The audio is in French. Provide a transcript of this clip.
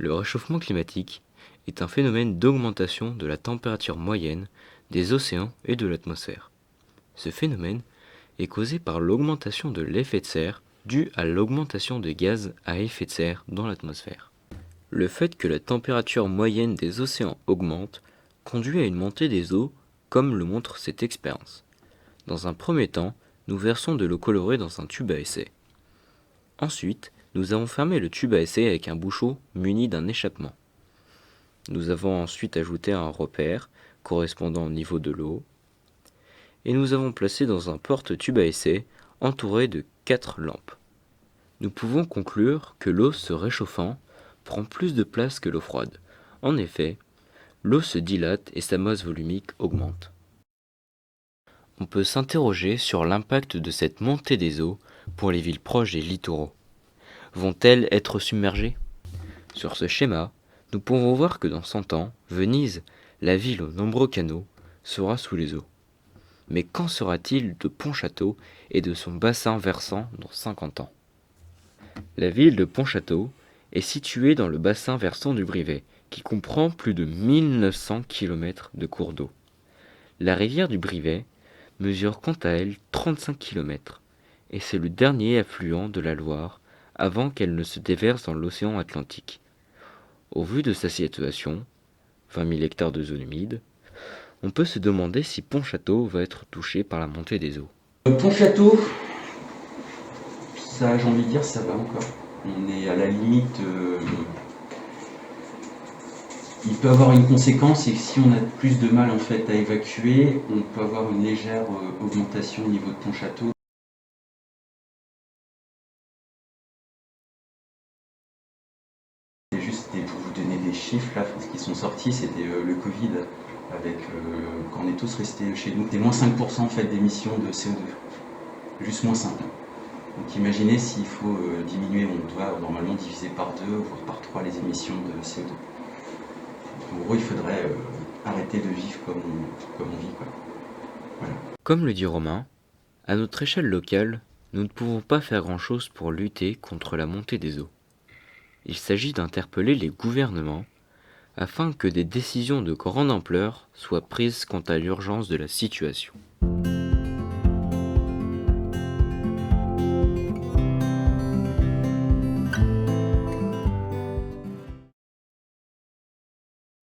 Le réchauffement climatique est un phénomène d'augmentation de la température moyenne des océans et de l'atmosphère. Ce phénomène est causé par l'augmentation de l'effet de serre due à l'augmentation des gaz à effet de serre dans l'atmosphère. Le fait que la température moyenne des océans augmente conduit à une montée des eaux, comme le montre cette expérience. Dans un premier temps, nous versons de l'eau colorée dans un tube à essai. Ensuite, nous avons fermé le tube à essai avec un bouchon muni d'un échappement. Nous avons ensuite ajouté un repère correspondant au niveau de l'eau et nous avons placé dans un porte-tube à essai entouré de 4 lampes. Nous pouvons conclure que l'eau se réchauffant prend plus de place que l'eau froide. En effet, l'eau se dilate et sa masse volumique augmente. On peut s'interroger sur l'impact de cette montée des eaux pour les villes proches des littoraux. Vont-elles être submergées ? Sur ce schéma, nous pouvons voir que dans 100 ans, Venise, la ville aux nombreux canaux, sera sous les eaux. Mais qu'en sera-t-il de Pontchâteau et de son bassin versant dans 50 ans ? La ville de Pontchâteau est située dans le bassin versant du Brivet, qui comprend plus de 1900 km de cours d'eau. La rivière du Brivet mesure quant à elle 35 km, et c'est le dernier affluent de la Loire avant qu'elle ne se déverse dans l'océan Atlantique. Au vu de sa situation, 20 000 hectares de zone humide, on peut se demander si Pontchâteau va être touché par la montée des eaux. Pontchâteau, ça, j'ai envie de dire, ça va encore. On est à la limite. Il peut avoir une conséquence, et que si on a plus de mal en fait à évacuer, on peut avoir une légère augmentation au niveau de Pontchâteau. C'est juste pour vous donner des chiffres là, ce qui sont sortis, c'était le Covid, avec quand on est tous restés chez nous, c'était moins 5% en fait d'émissions de CO2, juste moins 5. Donc imaginez s'il faut diminuer, on doit normalement diviser par 2 voire par 3 les émissions de CO2. En gros, il faudrait arrêter de vivre comme on vit, quoi. Voilà. Comme le dit Romain, à notre échelle locale, nous ne pouvons pas faire grand-chose pour lutter contre la montée des eaux. Il s'agit d'interpeller les gouvernements afin que des décisions de grande ampleur soient prises quant à l'urgence de la situation.